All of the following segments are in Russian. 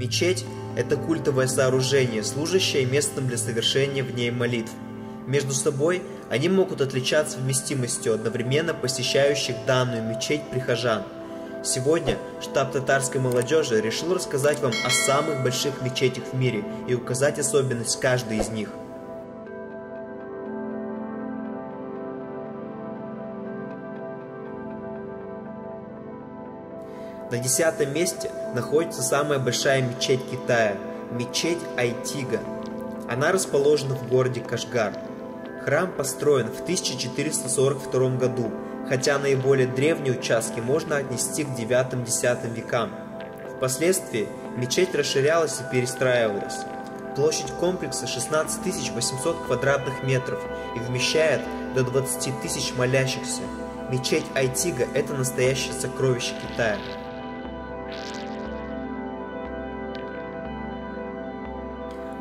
Мечеть – это культовое сооружение, служащее местом для совершения в ней молитв. Между собой они могут отличаться вместимостью одновременно посещающих данную мечеть прихожан. Сегодня штаб татарской молодежи решил рассказать вам о самых больших мечетях в мире и указать особенность каждой из них. На 10-м месте находится самая большая мечеть Китая – мечеть Айтига. Она расположена в городе Кашгар. Храм построен в 1442 году, хотя наиболее древние участки можно отнести к 9-10 векам. Впоследствии мечеть расширялась и перестраивалась. Площадь комплекса 16 800 квадратных метров и вмещает до 20 тысяч молящихся. Мечеть Айтига – это настоящее сокровище Китая.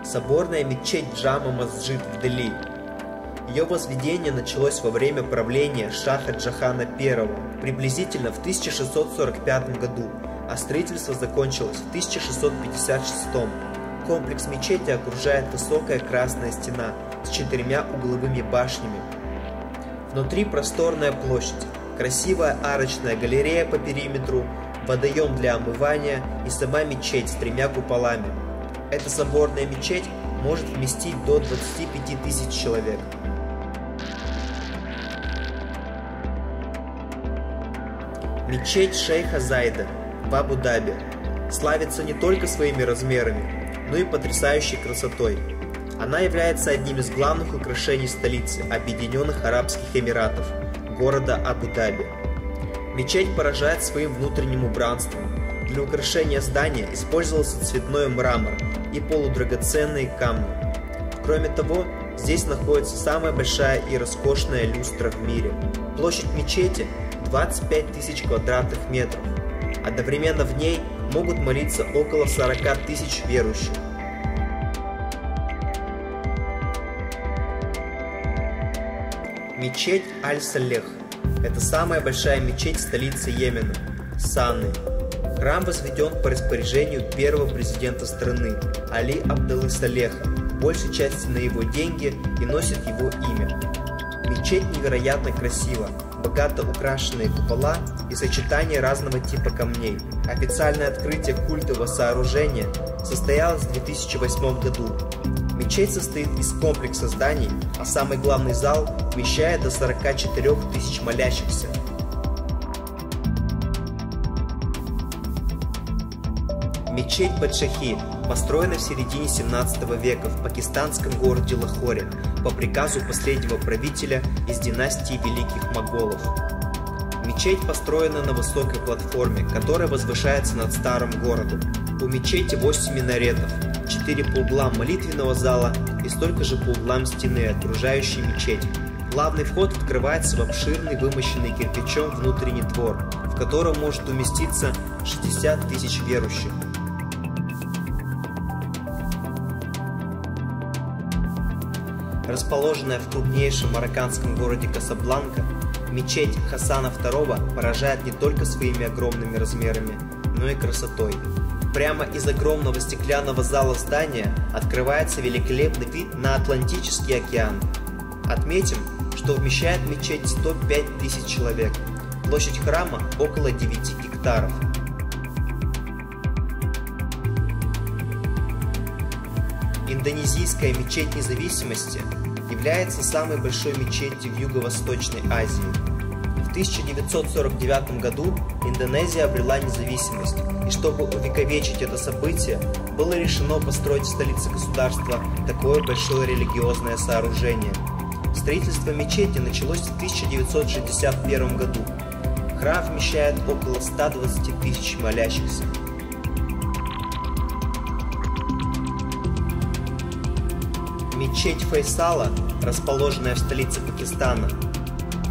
Соборная мечеть Джама-Масджид в Дели. Ее возведение началось во время правления шаха Джахана I, приблизительно в 1645 году, а строительство закончилось в 1656. Комплекс мечети окружает высокая красная стена с 4 угловыми башнями. Внутри просторная площадь, красивая арочная галерея по периметру, водоем для омывания и сама мечеть с 3 куполами. Эта соборная мечеть может вместить до 25 тысяч человек. Мечеть шейха Зайда в Абу-Даби славится не только своими размерами, но и потрясающей красотой. Она является одним из главных украшений столицы Объединенных Арабских Эмиратов, города Абу-Даби. Мечеть поражает своим внутренним убранством. Для украшения здания использовался цветной мрамор и полудрагоценные камни. Кроме того, здесь находится самая большая и роскошная люстра в мире. Площадь мечети 25 тысяч квадратных метров. Одновременно в ней могут молиться около 40 тысяч верующих. Мечеть Аль-Салех – это самая большая мечеть столицы Йемена – Саны. Храм возведен по распоряжению первого президента страны Али Абдалы Салеха, большей части на его деньги, и носит его имя. Мечеть невероятно красива, богато украшенные купола и сочетание разного типа камней. Официальное открытие культового сооружения состоялось в 2008 году. Мечеть состоит из комплекса зданий, а самый главный зал вмещает до 44 тысяч молящихся. Мечеть Бадшахи построена в середине 17 века в пакистанском городе Лахоре по приказу последнего правителя из династии Великих Моголов. Мечеть построена на высокой платформе, которая возвышается над старым городом. У мечети 8 минаретов, 4 по углам молитвенного зала и столько же по углам стены, окружающей мечеть. Главный вход открывается в обширный, вымощенный кирпичом внутренний двор, в котором может уместиться 60 тысяч верующих. Расположенная в крупнейшем марокканском городе Касабланка, мечеть Хасана II поражает не только своими огромными размерами, но и красотой. Прямо из огромного стеклянного зала здания открывается великолепный вид на Атлантический океан. Отметим, что вмещает мечеть 105 тысяч человек. Площадь храма около 9 гектаров. Индонезийская мечеть независимости является самой большой мечетью в Юго-Восточной Азии. В 1949 году Индонезия обрела независимость, и чтобы увековечить это событие, было решено построить в столице государства такое большое религиозное сооружение. Строительство мечети началось в 1961 году. Храм вмещает около 120 тысяч молящихся. Мечеть Фейсала, расположенная в столице Пакистана,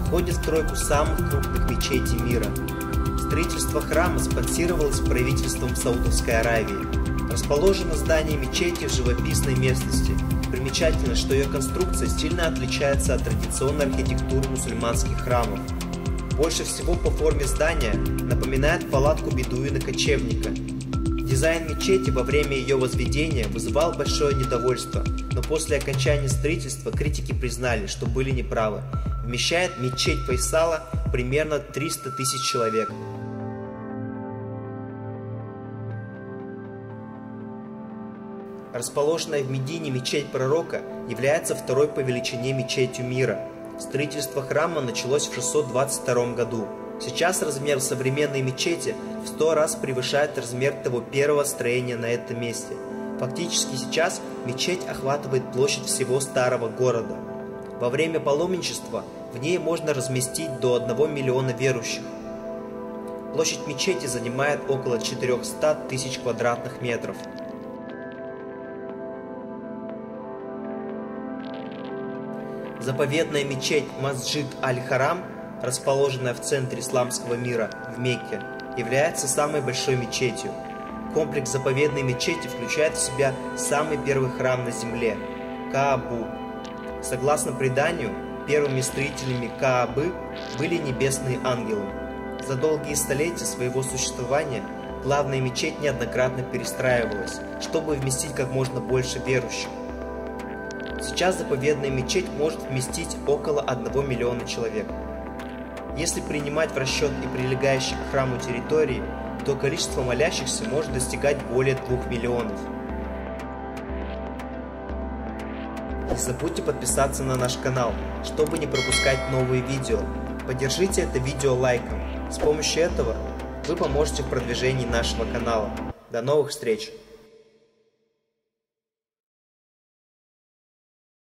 входит в тройку самых крупных мечетей мира. Строительство храма спонсировалось правительством Саудовской Аравии. Расположено здание мечети в живописной местности. Примечательно, что ее конструкция сильно отличается от традиционной архитектуры мусульманских храмов. Больше всего по форме здания напоминает палатку бедуина-кочевника. В Дизайн мечети во время ее возведения вызывал большое недовольство, но после окончания строительства критики признали, что были неправы. Вмещает мечеть Фейсала примерно 300 тысяч человек. Расположенная в Медине мечеть Пророка является второй по величине мечетью мира. Строительство храма началось в 622 году. Сейчас размер современной мечети в 100 раз превышает размер того первого строения на этом месте. Фактически сейчас мечеть охватывает площадь всего старого города. Во время паломничества в ней можно разместить до 1 миллиона верующих. Площадь мечети занимает около 400 тысяч квадратных метров. Заповедная мечеть Масджид Аль-Харам, расположенная в центре исламского мира, в Мекке, является самой большой мечетью. Комплекс заповедной мечети включает в себя самый первый храм на земле – Каабу. Согласно преданию, первыми строителями Каабы были небесные ангелы. За долгие столетия своего существования главная мечеть неоднократно перестраивалась, чтобы вместить как можно больше верующих. Сейчас заповедная мечеть может вместить около 1 миллиона человек. Если принимать в расчет и прилегающие к храму территории, то количество молящихся может достигать более 2 миллионов. Не забудьте подписаться на наш канал, чтобы не пропускать новые видео. Поддержите это видео лайком. С помощью этого вы поможете в продвижении нашего канала. До новых встреч!